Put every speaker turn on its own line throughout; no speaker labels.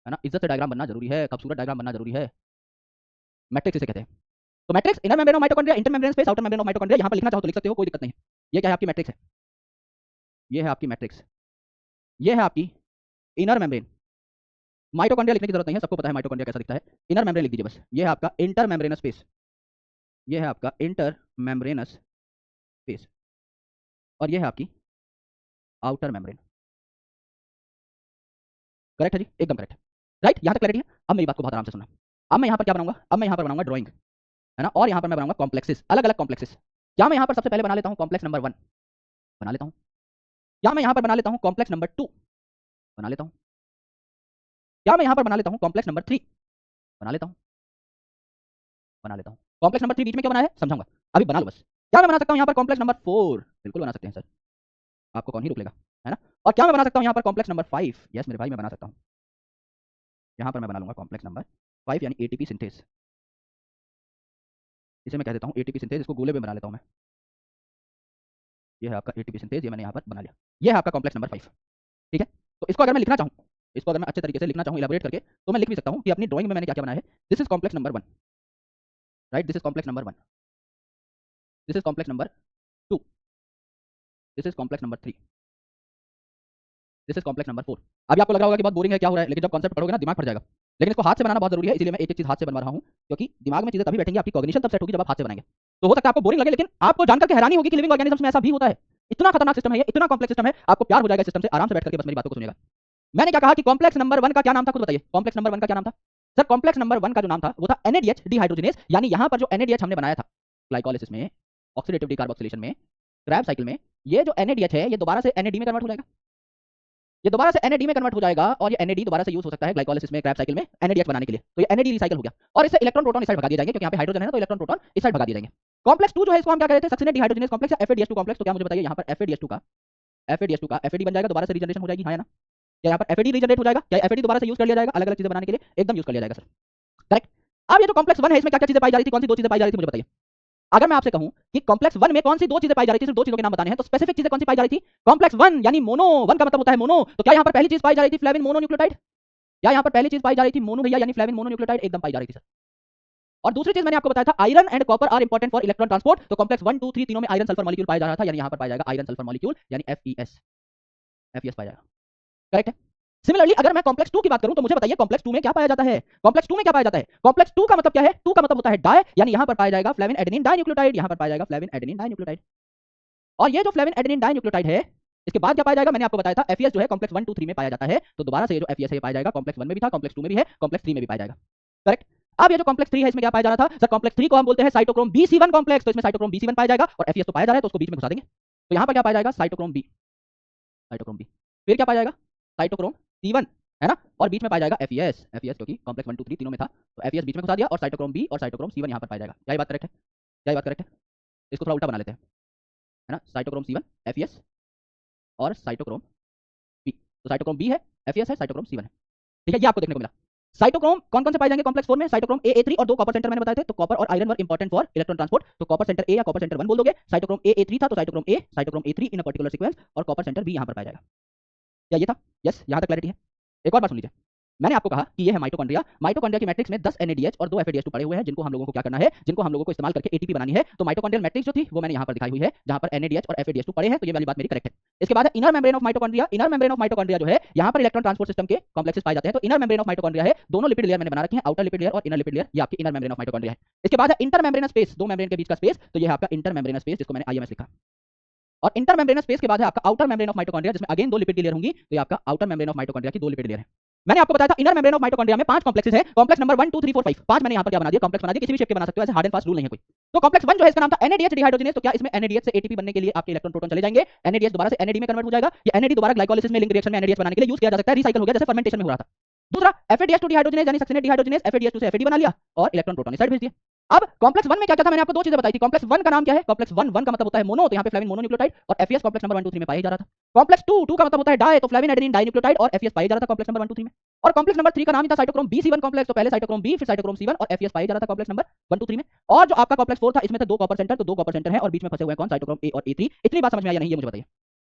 है ना। इज्जत से डायग्राम बनना जरूरी है, खूबसूरत डायग्राम बनना जरूरी है। मैट्रिक्स इसे कहते हैं। तो matrix inner membrane of mitochondria, inter membrane space, outer membrane of mitochondria. यहाँ पर लिखना चाहो तो लिख सकते हो, कोई दिक्कत नहीं है। ये क्या है आपकी मैट्रिक्स है, ये है आपकी मैट्रिक्स, ये है आपकी इनर मेम्ब्रेन। माइटोकॉन्ड्रिया लिखने की जरूरत नहीं है, सबको पता है माइटोकॉन्ड्रिया कैसा दिखता है। इनर मेम्ब्रेन लिख दीजिए बस। ये है आपका इंटर मेम्ब्रेनस स्पेस, ये है आपका इंटर मेम्ब्रेनस स्पेस, और ये है आपकी आउटर मेम्ब्रेन। करेक्ट है जी, एकदम करेक्ट है। राइट, यहाँ तक क्लैरिटी है। अब मेरी बात को बहुत आराम से सुनना। अब मैं यहाँ पर क्या बनाऊंगा, अब मैं यहाँ पर बनाऊंगा ड्राइंग, है ना। और यहाँ पर मैं बनाऊंगा कॉम्प्लेक्सेस, अलग अलग कॉम्प्लेक्सेस। क्या मैं यहाँ पर सबसे पहले बना लेता हूँ कॉम्प्लेक्स नंबर 1, बना लेता हूँ। क्या मैं यहाँ पर बना लेता हूँ कॉम्प्लेक्स नंबर 2, बना लेता हूँ। क्या मैं यहाँ पर बना लेता हूँ कॉम्प्लेक्स नंबर 3, बना लेता हूँ, बना लेता हूँ। कॉम्प्लेक्स नंबर 3 बीच में क्यों बनाया है समझाऊंगा, अभी बना लो बस। क्या मैं बना सकता हूँ यहाँ पर कॉम्प्लेक्स नंबर 4, बिल्कुल बना सकते हैं सर, आपको कौन ही रोक लेगा, है ना। और क्या मैं बना सकता हूँ यहाँ पर कॉम्प्लेक्स नंबर 5, यस मेरे भाई मैं बना सकता हूँ। यहाँ पर मैं बना लूंगा कॉम्प्लेक्स नंबर 5 यानी एटीपी सिंथेस। इसे मैं कह देता हूँ एटीपी सिंथेस, इसको गोले में बना लेता हूँ मैं। ये है आपका एटीपी सिंथेस, ये मैंने यहाँ पर बना लिया। ये है आपका कॉम्प्लेक्स नंबर 5, ठीक है। तो इसको अगर मैं लिखना चाहूँ, इसको अगर मैं अच्छे तरीके से लिखना चाहूँ इलेबोरेट करके, तो मैं लिख भी सकता हूँ कि अपनी ड्राइंग में मैंने क्या क्या बनाया है। This is complex number 1, right, this is complex number 1, this is complex number 2, this is complex number 3, this is complex number 4। अभी आपको लगा होगा कि बहुत बोरिंग है, क्या हो रहा है, लेकिन जब कॉन्सेप्ट पढ़ोगे ना दिमाग फट जाएगा। लेकिन इसको हाथ से बनाना बहुत जरूरी है, इसलिए मैं एक एक चीज हाथ से बनवा रहा हूँ, क्योंकि दिमाग में चीजें तभी बैठेंगी, आपकी कॉग्निशन तब सेट होगी जब आप हाथ से बनाएंगे। तो हो सकता है आपको बोरिंग लगे, लेकिन आपको जानकर के हैरानी होगी कि लिविंग ऑर्गेनिजम्स में ऐसा भी होता है। इतना खतरनाक सिस्टम है ये, इतना कॉम्प्लेक्स सिस्टम है, आपको प्यार हो जाएगा इस सिस्टम से। आराम से बैठ करके बस मेरी बातों को सुनिएगा। मैंने क्या कहा कि कॉम्प्लेक्स नंबर 1 का क्या नाम था, खुद बताइए। कॉम्प्लेक्स नंबर 1 का क्या नाम था सर? कॉम्प्लेक्स नंबर 1 का जो नाम था वो था NADH डिहाइड्रोजिनेज। यानी यहां पर जो NADH हमने बनाया था ग्लाइकोलाइसिस में, ऑक्सीडेटिव डिकार्बोक्सिलेशन में, क्रैब साइकिल में, ये जो NADH है ये दोबारा से NAD में कन्वर्ट हो जाएगा। ये दोबारा से NAD में कन्वर्ट हो जाएगा, और ये NAD दोबारा से यूज हो सकता है ग्लाइकोलाइसिस में, क्रैब साइकिल में NADH बनाने के लिए। तो ये NAD रिसाइकल हो गया, और इससे इलेक्ट्रॉन प्रोटॉन इस साइड भगा दिए जाएंगे, क्योंकि यहाँ पे हाइड्रोजन है ना, तो इलेक्ट्रॉन प्रोटॉन इस साइड भगा दिए जाएंगे। कॉम्प्लेक्स 2 जो है इसको हम क्या कहते हैं, सक्सिनेट डिहाइड्रोजिनेज कॉम्प्लेक्स या FADH2 कॉम्प्लेक्स। तो क्या मुझे बताइए, यहाँ पर FADH2 का FAD बन जाएगा, दोबारा से रीजनरेशन हो जाएगी, हाँ या ना। क्या यहाँ पर FAD रीजनरेट हो जाएगा, क्या FAD दोबारा से यूज कर लिया जाएगा अलग अलग चीजें बनाने के लिए? एकदम यूज कर लिया जाएगा सर, करेक्ट। अब ये जो कॉम्प्लेक्स 1 है इसमें क्या क्या चीजें पाई जा रही थी, कौन सी 2 चीजें पाई जा रही थी मुझे बताइए। अगर मैं आपसे कहूं कि कॉम्प्लेक्स 1 में कौन सी 2 चीजें पाई जा रही थी, सिर्फ 2 चीजों के नाम बताने हैं, तो स्पेसिफिक चीजें कौन सी पाई जा रही थी? कॉम्प्लेक्स 1 यानी मोनो, 1 का मतलब होता है मोनो। तो क्या यहाँ पर पहली चीज पाई जा रही थी फ्लेविन मोनोन्यूक्लियोटाइड? क्या यहाँ पर पहली चीज पाई जा रही थी मोनो भैया, यानी फ्लेविन मोनोन्यूक्लियोटाइड? एकदम पाई जा रही थी सर। और दूसरी चीज मैंने आपको बताया था iron and copper are important for electron transport. तो कॉम्प्लेक्स 1 2 3 तीनों में आयरन सल्फर मॉलिक्यूल पाया जा रहा था, यानी यहाँ पर पाया जाएगा आयरन सल्फर मॉलिक्यूल, यानी FeS पाया जाएगा, करेक्ट है। सिमिलरली अगर मैं कॉम्प्लेक्स 2 की बात करूं, तो मुझे बताइए कॉम्प्लेक्स 2 में क्या पाया जाता है? कॉम्प्लेक्स 2 में क्या पाया जाता है? कॉम्प्लेक्स 2 का मतलब क्या है? 2 का मतलब होता है डाई, यानी यहां पर पाया जाएगा फ्लेविन एडेनिन डाइन्यूक्लियोटाइड, यहां पर पाया जाएगा फ्लेविन एडेनिन डाइन्यूक्लियोटाइड। और ये जो फ्लेविन एडेनिन डाइन्यूक्लियोटाइड है, इसके बाद क्या पाया जाएगा? मैंने आपको बताया था FeS जो है कॉम्प्लेक्स 1 2 3 में पाया जाता है, तो दोबारा से ये जो FeS है पाया जाएगा कॉम्प्लेक्स 1 में भी था, कॉम्प्लेक्स 2 में भी है, कॉम्प्लेक्स 3 में भी पाया जाएगा, करेक्ट। अब ये जो कॉम्प्लेक्स 3 है इसमें क्या पाया जा रहा था सर? कॉम्प्लेक्स 3 को हम बोलते हैं साइटोक्रोम B C1 कॉम्प्लेक्स। तो इसमें साइटोक्रोम B C1 पाया जाएगा, और FeS तो पाया जा रहा है, तो उसको बीच में घुसा देंगे। तो यहां पर क्या पाया जाएगा? Cytochrome B, cytochrome B। फिर क्या पाया जाएगा? साइटोक्रोम C1, है ना। और बीच में पाया जाएगा FeS क्योंकि कॉम्प्लेक्स 1 2 3 तीनों में था, तो FeS बीच में घुसा दिया, और साइटोक्रोम B और साइटोक्रोम C1 यहाँ पर पाया जाएगा। क्या ये बात करेक्ट है? क्या ये बात करेक्ट है? इसको थोड़ा उल्टा बना लेते हैं, है ना। साइटोक्रोम C1 FeS और साइटोक्रोम B। तो साइटोक्रोम B है, FeS है, साइटोक्रोम C1 है, ठीक है। ये आपको देखने को मिला। साइटोक्रोम कौन कौन से पाए जाएंगे कॉम्प्लेक्स 4 में? साइटोक्रोम A A3 और 2 कॉपर सेंटर मैंने बताए थे। तो कॉपर और iron were important for electron transport, तो कॉपर सेंटर A या कॉपर सेंटर 1 बोल दोगे। साइटोक्रोम A A3 था, तो cytochrome A3 in a particular sequence, और कॉपर सेंटर B यहाँ पर पाया जाएगा। क्या ये था? यस, यहाँ तक क्लैरिटी है। एक और बात सुन लीजिए, मैंने आपको कहा कि ये है माइटोकॉन्ड्रिया। माइटोकॉन्ड्रिया की मैट्रिक्स में 10 NADH और 2 FADH2 पड़े हुए हैं, जिनको हम लोगों को क्या करना है, जिनको हम लोगों को इस्तेमाल करके ATP बनानी है। तो माइटोकॉन्ड्रियल मैट्रिक्स जो थी वो मैंने यहाँ पर दिखाई हुई है, जहाँ पर NADH और FADH2 पड़े हैं, तो ये वाली बात मेरी करेक्ट है। इसके बाद है inner membrane of mitochondria. Inner membrane of mitochondria जो है, यहाँ पर इलेक्ट्रॉन ट्रांसपोर्ट सिस्टम के कॉम्प्लेक्सेस पाए जाते हैं। तो इनर मेम्ब्रेन ऑफ माइटोकॉन्ड्रिया है, दोनों लिपिड लेयर मैंने बना रखे हैं, आउटर लिपिड लेयर और इनर लिपिड लेयर, ये आपकी इनर मेम्ब्रेन ऑफ माइटोकॉन्ड्रिया है। इसके बाद है इंटर मेम्ब्रेनस स्पेस, दो मेम्ब्रेन के बीच का स्पेस, तो ये है आपका इंटर मेम्ब्रेनस स्पेस, जिसको मैंने IMS लिखा। और इंटर मेम्ब्रेनस स्पेस के बाद है आपका आउटर मेम्ब्रेन ऑफ माइटोकॉन्ड्रिया, जिसमें अगेन 2 लिपिड की लेयर होंगी, तो ये आपका आउटर मेम्ब्रेन ऑफ माइटोकॉन्ड्रिया की 2 लिपिड लेयर है। मैंने आपको बताया था इनर मेम्ब्रेन ऑफ माइटोकॉन्ड्रिया में 5 कॉम्प्लेक्सेस है। कॉम्प्लेक्स नंबर 1 2 3 4 5, 5 मैंने यहाँ पर क्या बना दिया, कॉम्प्लेक्स बना दिया। किसी भी शेप के बना सकते हो, ऐसे हार्ड एंड फास्ट रूल नहीं है कोई। तो कॉम्प्लेक्स 1 जो है इसका नाम था NADH डिहाइड्रोजिनेज। तो क्या इसमें NADH से ATP बनने के लिए आपके इलेक्ट्रॉन प्रोटॉन चले जाएंगे? NADH दोबारा से NAD में कन्वर्ट हो जाएगा। ये NAD दोबारा ग्लाइकोलाइसिस में लिंक रिएक्शन में NADH बनाने के लिए यूज किया जा सकता है, रिसाइकल हो गया, जैसे फर्मेंटेशन में हो रहा था। दूसरा FADH2 डिहाइड्रोजिनेज यानी सक्सिनेट डिहाइड्रोजिनेज, FADH2 से FAD बना लिया और इलेक्ट्रॉन प्रोटॉन इस साइड भेज दिया। अब कॉम्प्लेक्स 1 में क्या क्या था, मैंने आपको 2 चीजें बताई थी। कॉम्प्लेक्स 1 का नाम क्या है? कॉम्प्लेक्स 1 का मतलब होता है मोनो, तो यहाँ पे फ्लेविन मोनोन्यूक्लियोटाइड, और FeS कॉम्प्लेक्स नंबर 1 2 3 में पाया जा रहा था। कॉम्प्लेक्स 2 का मतलब होता है डाई, तो फ्लेविन एडेनिन डाइन्यूक्लियोटाइड और FeS पाया जा रहा था कॉम्प्लेक्स नंबर 1 2 3 में। और कॉम्प्लेक्स नंबर 3 का नाम ही था साइटोक्रोम B C1 कॉम्प्लेक्स, तो पहले साइटोक्रोम B फिर साइटोक्रोम C1 और FeS पाया जा रहा था कॉम्प्लेक्स नंबर 1 2 3 में। और जो आपका कॉम्प्लेक्स 4 था इसमें थे 2 कॉपर सेंटर, तो 2 कॉपर सेंटर है और बीच में फंसे हुए हैं कौन? साइटोक्रोम A और A3। इतनी बात समझ में आई या नहीं, ये मुझे बताइए।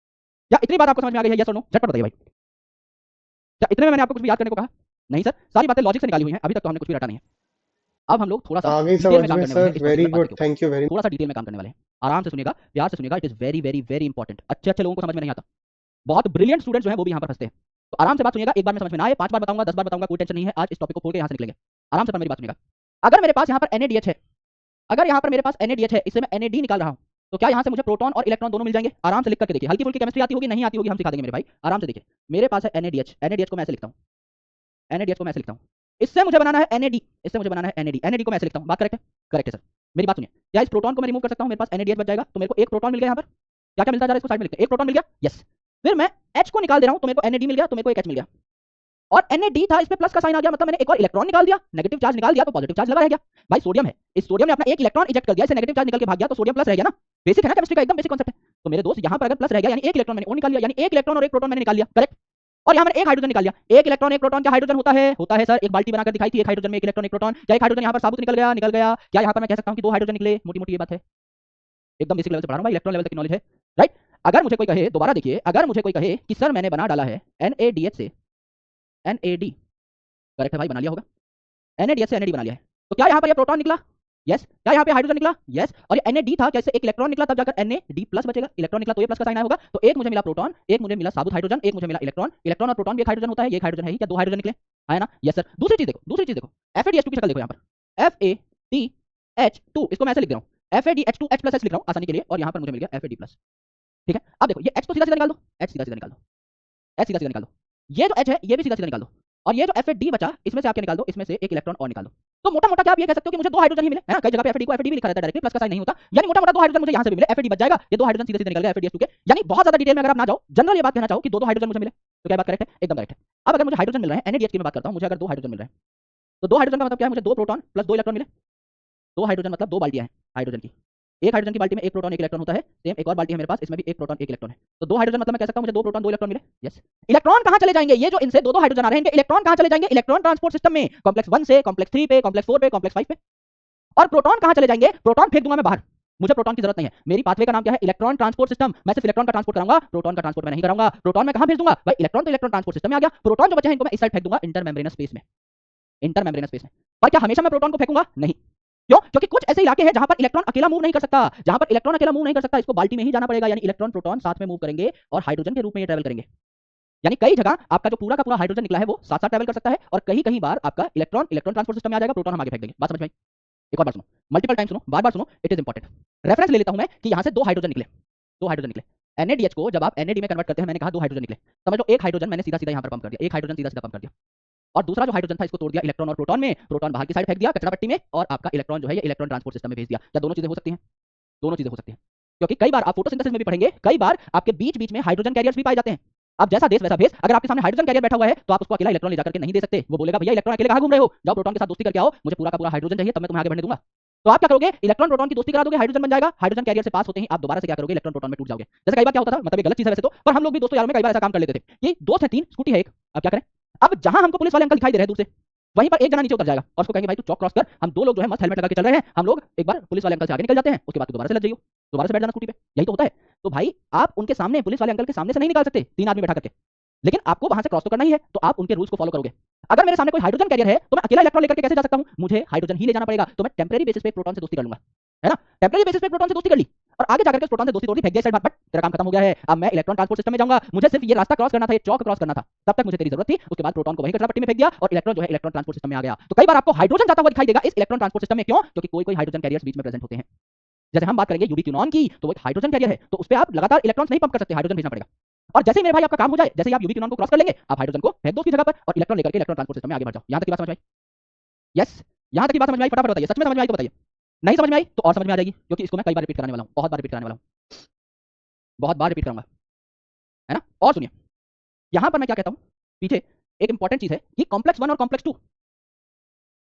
या इतनी बात आपको समझ में आ गई है, यस और नो? झटपट बताइए भाई। क्या इतने में मैंने आपको कुछ भी याद करने को कहा? नहीं सर, सारी बातें लॉजिक से निकाली हुई हैं, अभी तक तो हमने कुछ भी रटा नहीं है। अब हम लोग थोड़ा सा
आ गई
डिटेल में
समझ
काम
में
करने वाले हैं
सर,
इस
वेरी
पर्टिकुलर
गुड,
बात के ऊपर।
Thank you very.
थोड़ा सा डिटेल में काम करने वाले हैं, आराम से सुनिएगा, प्यार से सुनिएगा, it is very very very important. अच्छे अच्छे लोगों को समझ में नहीं आता, बहुत ब्रिलियंट स्टूडेंट्स जो है वो भी यहाँ पर फंसते हैं। तो आराम से बात सुनिएगा, एक बार में समझ में ना आए 5 बार बताऊंगा, 10 बार बताऊंगा, कोई टेंशन नहीं है, आज इस टॉपिक को खोल के यहाँ से निकलेंगे। आराम से पर मेरी बात सुनिएगा। अगर मेरे पास यहाँ पर NaDH है, अगर यहाँ पर मेरे पास NaDH है, इससे मैं NAD निकाल रहा हूँ, तो क्या यहाँ से मुझे प्रोटॉन और इलेक्ट्रॉन दोनों मिल जाएंगे? आराम से लिख करके देखिए, हल्की फुल्की केमिस्ट्री आती होगी, नहीं आती होगी हम सिखा देंगे मेरे भाई, आराम से देखिए। मेरे पास है NaDH, NaDH को मैं ऐसे लिखता हूँ, NaDH को मैं ऐसे लिखता हूँ। इससे मुझे बनाना है NAD, इससे मुझे बनाना है NAD, NAD को मैं ऐसे लिखता हूँ। बात करेक्ट है? करेक्ट है सर। मेरी बात सुनिए, क्या इस प्रोटॉन को मैं रिमूव कर सकता हूँ? मेरे पास NaDH बच जाएगा, तो मेरे को एक प्रोटॉन मिल गया यहाँ पर। क्या क्या मिलता है जरा इसको साइड में लिखते हैं, एक प्रोटॉन मिल गया, यस। फिर मैं H को निकाल दे रहा हूँ, तो मेरे को NAD मिल गया, तो मेरे को एक H मिल गया। और NaD था, इस पे प्लस का साइन आ गया, मतलब मैंने एक और इलेक्ट्रॉन निकाल दिया, नेगेटिव चार्ज निकाल दिया तो पॉजिटिव चार्ज लगा रह गया। भाई सोडियम है, इस सोडियम ने अपना एक इलेक्ट्रॉन इजेक्ट कर दिया, इसे नेगेटिव चार्ज निकल के भाग गया, तो सोडियम प्लस रह गया ना। बेसिक है ना केमिस्ट्री का, एकदम बेसिक कॉन्सेप्ट है। तो मेरे दोस्त यहाँ पर अगर प्लस रह गया यानी एक इलेक्ट्रॉन मैंने और निकाल लिया, यानी एक इलेक्ट्रॉन और एक प्रोटॉन मैंने निकाल लिया, करेक्ट। और यहाँ मैंने एक हाइड्रोजन निकाल लिया, एक इलेक्ट्रॉन एक प्रोटॉन, क्या हाइड्रोजन होता है? होता है सर, एक बाल्टी बनाकर दिखाई थी, एक हाइड्रोजन में एक इलेक्ट्रॉन एक प्रोटॉन, क्या एक हाइड्रोजन यहाँ पर साबुत निकल गया? निकल गया। क्या यहाँ पर मैं कह सकता हूँ कि दो हाइड्रोजन निकले? मोटी मोटी ये बात है, एकदम बेसिक लेवल से पढ़ा रहा हूँ भाई, इलेक्ट्रॉन लेवल तक की नॉलेज है, राइट। अगर मुझे कोई कहे, दोबारा देखिए, अगर मुझे कोई कहे कि सर मैंने बना डाला है NaDH से NAD, करेक्ट है भाई, बना लिया होगा, NaDH से NAD बना लिया है, तो क्या यहाँ पर ये प्रोटॉन निकला? यस। क्या यहाँ पे हाइड्रोजन निकला? यस। और ये NAD था, कैसे? एक इलेक्ट्रॉन निकला, तब जाकर NAD प्लस बचेगा, इलेक्ट्रॉन निकला तो ये प्लस का साइन आया होगा, तो एक मुझे मिला प्रोटॉन, एक मुझे मिला साबुत हाइड्रोजन, एक मुझे मिला इलेक्ट्रॉन। इलेक्ट्रॉन और प्रोटॉन भी एक हाइड्रोजन होता है, ये हाइड्रोजन है ही, क्या दो हाइड्रोजन निकले? है ना? Yes sir. दूसरी चीज देखो, दूसरी चीज देखो, FADH2 की शक्ल देखो यहाँ पर, FADH2, इसको मैं ऐसे लिख दे रहा हूँ, FADH2 H प्लस H लिख रहा हूँ आसानी के लिए, और यहाँ पर मुझे मिल गया FAD प्लस। ठीक है, अब देखो ये H तो सीधा सीधा निकाल दो, H सीधा सीधा निकाल दो, H सीधा सीधा निकाल दो, ये जो H है ये भी सीधा सीधा निकाल दो, और ये जो FAD बचा इसमें से आप क्या निकाल दो? इसमें से एक इलेक्ट्रॉन और निकाल दो। तो मोटा मोटा क्या आप ये कह सकते हो कि मुझे दो हाइड्रोजन ही मिले, है ना? कई जगह पे FAD को FAD भी लिखा रहता है डायरेक्टली, प्लस का साइन नहीं होता, यानी मोटा मोटा दो हाइड्रोजन मुझे यहाँ से भी मिले, FAD बच जाएगा, ये दो हाइड्रोजन सीधे सीधे निकल गए FADH2 के। यानी बहुत ज्यादा डिटेल में अगर आप ना जाओ, जनरल ये बात कहना चाहो कि दो हाइड्रोजन मुझे मिले, तो क्या बात करेक्ट है? एकदम करेक्ट है। अब अगर मुझे हाइड्रोजन मिल रहे हैं, NaDH की मैं बात करता हूँ, मुझे अगर दो हाइड्रोजन मिल रहे हैं, तो दो हाइड्रोजन का मतलब क्या है? मुझे दो प्रोटॉन प्लस दो इलेक्ट्रॉन मिले, दो हाइड्रोजन मतलब दो बाल्टियां हैं हाइड्रोजन की, एक हाइड्रोजन की बाल्टी में एक प्रोटॉन एक इलेक्ट्रॉन होता है, सेम एक और बाल्टी है मेरे पास, इसमें भी एक प्रोटॉन एक इलेक्ट्रॉन है, तो दो हाइड्रोजन मतलब मैं कह सकता हूं मुझे दो प्रोटॉन दो इलेक्ट्रॉन मिले, यस। इलेक्ट्रॉन कहां चले जाएंगे? ये जो इनसे दो दो हाइड्रोजन आ रहे हैं, इनके इलेक्ट्रॉन कहां चले जाएंगे? इलेक्ट्रॉन ट्रांसपोर्ट सिस्टम में, कॉम्प्लेक्स 1 से कॉम्प्लेक्स 3 पे, कॉम्प्लेक्स 4 पे, कॉम्प्लेक्स 5 पे। और प्रोटॉन कहां चले जाएंगे? प्रोटॉन फेंक दूंगा मैं बाहर, मुझे प्रोटॉन की जरूरत नहीं है। मेरी पाथवे का नाम क्या है? Electron transport system. मैं सिर्फ इलेक्ट्रॉन का ट्रांसपोर्ट कराऊंगा, प्रोटॉन का ट्रांसपोर्ट मैं नहीं कराऊंगा। प्रोटॉन मैं कहां भेज दूंगा? भाई इलेक्ट्रॉन तो इलेक्ट्रॉन ट्रांसपोर्ट सिस्टम में आ गया, प्रोटॉन जो बचे हैं इनको मैं इस साइड फेंक दूंगा इंटरमेम्ब्रेनस स्पेस में, इंटरमेम्ब्रेनस स्पेस में। पर क्या हमेशा मैं प्रोटॉन को फेंकूंगा? नहीं। क्यों? क्योंकि कुछ ऐसे इलाके हैं जहां पर इलेक्ट्रॉन अकेला मूव नहीं कर सकता, जहां पर इलेक्ट्रॉन अकेला मूव नहीं कर सकता, इसको बाल्टी में ही जाना पड़ेगा, यानी इलेक्ट्रॉन प्रोटॉन साथ में मूव करेंगे और हाइड्रोजन के रूप में ये ट्रैवल करेंगे। यानी कई जगह आपका जो पूरा का पूरा हाइड्रोजन निकला है वो साथ साथ ट्रैवल कर सकता है, और कहीं कहीं बार आपका इलेक्ट्रॉन इलेक्ट्रॉन ट्रांसपोर्ट सिस्टम में आ जाएगा, प्रोटॉन हम आगे फेंक देंगे। बात समझ में आई? एक और बार सुनो, मल्टीपल टाइम सुनो, बार बार सुनो, इट इज इंपॉर्टेंट। रेफरेंस ले लेता हूं मैं कि यहां से दो हाइड्रोजन निकले, दो हाइड्रोजन निकले। NaDH को जब आप NAD में कन्वर्ट करते हैं, मैंने कहा दो हाइड्रोजन निकले, समझ लो एक हाइड्रोजन मैंने सीधा सीधा यहां पर पंप कर दिया, एक हाइड्रोजन सीधा सीधा पंप कर दिया, और दूसरा जो हाइड्रोजन था इसको तोड़ दिया इलेक्ट्रॉन और प्रोटॉन में, प्रोटॉन बाहर की साइड फेंक दिया कचरा पट्टी में, और आपका इलेक्ट्रॉन जो है ये इलेक्ट्रॉन ट्रांसपोर्ट सिस्टम में भेज दिया। क्या दोनों चीजें हो सकती हैं? दोनों चीजें हो सकती हैं, क्योंकि कई बार आप फोटोसिंथेसिस में भी पढ़ेंगे, कई बार आपके बीच बीच में हाइड्रोजन कैरियर्स भी पाए जाते हैं। अब जैसा देश वैसा भेस, अगर आपके सामने हाइड्रोजन कैरियर बैठा हुआ है तो आप उसको अकेला इलेक्ट्रॉन ले जाकर के नहीं दे सकते, वो बोलेगा भैया इलेक्ट्रॉन अकेले कहां घूम रहे हो, जाओ प्रोटॉन के साथ दोस्ती करके आओ, मुझे पूरा का पूरा हाइड्रोजन चाहिए तब मैं तुम्हें आगे बढ़ने दूंगा। तो आप क्या करोगे? इलेक्ट्रॉन प्रोटॉन की दोस्ती करा दोगे, हाइड्रोजन बन जाएगा, हाइड्रोजन कैरियर से पास होते ही आप दोबारा से क्या करोगे? इलेक्ट्रॉन प्रोटॉन में टूट जाओगे। जैसे कई बार क्या होता था, मतलब ये गलत चीज है वैसे तो, पर हम लोग भी दोस्तों यार में कई बार ऐसा काम कर लेते थे कि दोस्त है तीन, स्कूटी है एक, अब क्या करें? अब जहां हमको पुलिस वाले अंकल दिखाई दे रहे हैं दूर से, वहीं पर एक जना नीचे उतर जाएगा और उसको कहेंगे भाई तू चौक क्रॉस कर, हम दो लोग जो है मस्त हेलमेट लगा के चल रहे हैं, हम लोग एक बार पुलिस वाले अंकल से आगे निकल जाते हैं, उसके बाद दोबारा से लग जाइयो, दोबारा से बैठ जाना स्कूटी पे, यही तो होता है। तो भाई आप उनके सामने, पुलिस वाले अंकल के सामने से नहीं निकाल सकते तीन आदमी बैठा करके, लेकिन आपको वहां से क्रॉस तो करना ही है, तो आप उनके रूल्स को फॉलो करोगे। अगर मेरे सामने कोई हाइड्रोजन कैरियर है तो मैं अकेला इलेक्ट्रॉन लेकर के कैसे जा सकता हूं? मुझे हाइड्रोजन ही ले जाना पड़ेगा, तो मैं टेंपरेरी बेसिस पे प्रोटॉन से दोस्ती कर लूंगा, है ना? टेंपरेरी बेसिस पे प्रोटॉन से दोस्ती कर ली और आगे जाकर के प्रोटॉन से दोस्ती तोड़ दी, फेंक दिया साइड, बट तेरा काम खत्म हो गया है, अब मैं इलेक्ट्रॉन ट्रांसपोर्ट सिस्टम में जाऊंगा, मुझे सिर्फ ये रास्ता क्रॉस करना था, ये चौक क्रॉस करना था, तब तक मुझे तेरी जरूरत थी, उसके बाद प्रोटॉन को वहीं कचरा पट्टी में फेंक दिया और इलेक्ट्रॉन जो है इलेक्ट्रॉन ट्रांसपोर्ट सिस्टम में आ गया। तो कई बार आपको हाइड्रोजन जाता हुआ दिखाई देगा इस इलेक्ट्रॉन ट्रांसपोर्ट सिस्टम में, क्यों? क्योंकि कोई कोई हाइड्रोजन कैरियर्स बीच में प्रेजेंट होते हैं। जैसे हम बात करेंगे यूबिक्विनॉन की, तो वो एक हाइड्रोजन कैरियर है, तो उस पर आप लगातार इलेक्ट्रॉन्स नहीं पंप कर सकते, हाइड्रोजन भेजना पड़ेगा। और जैसे ही मेरे भाई आपका काम हो जाए, जैसे ही आप यूबिक्विनॉन को क्रॉस कर लेंगे, आप हाइड्रोजन को फेंक दो उसकी जगह पर और इलेक्ट्रॉन लेकर के इलेक्ट्रॉन ट्रांसपोर्ट सिस्टम में आगे बढ़ जाओ। यहां तक की बात समझ में आई? यस, यहां तक की बात समझ में आई? फटाफट बताइए, सच में समझ में आई तो बताइए, नहीं समझ में आई तो और समझ में आ जाएगी, क्योंकि इसको मैं कई बार रिपीट कराने वाला हूं, बहुत बार रिपीट कराने वाला हूं, बहुत बार रिपीट करूंगा, है ना? और सुनिए, यहां पर मैं क्या कहता हूं, पीछे एक इंपॉर्टेंट चीज है कि कॉम्प्लेक्स 1 और कॉम्प्लेक्स 2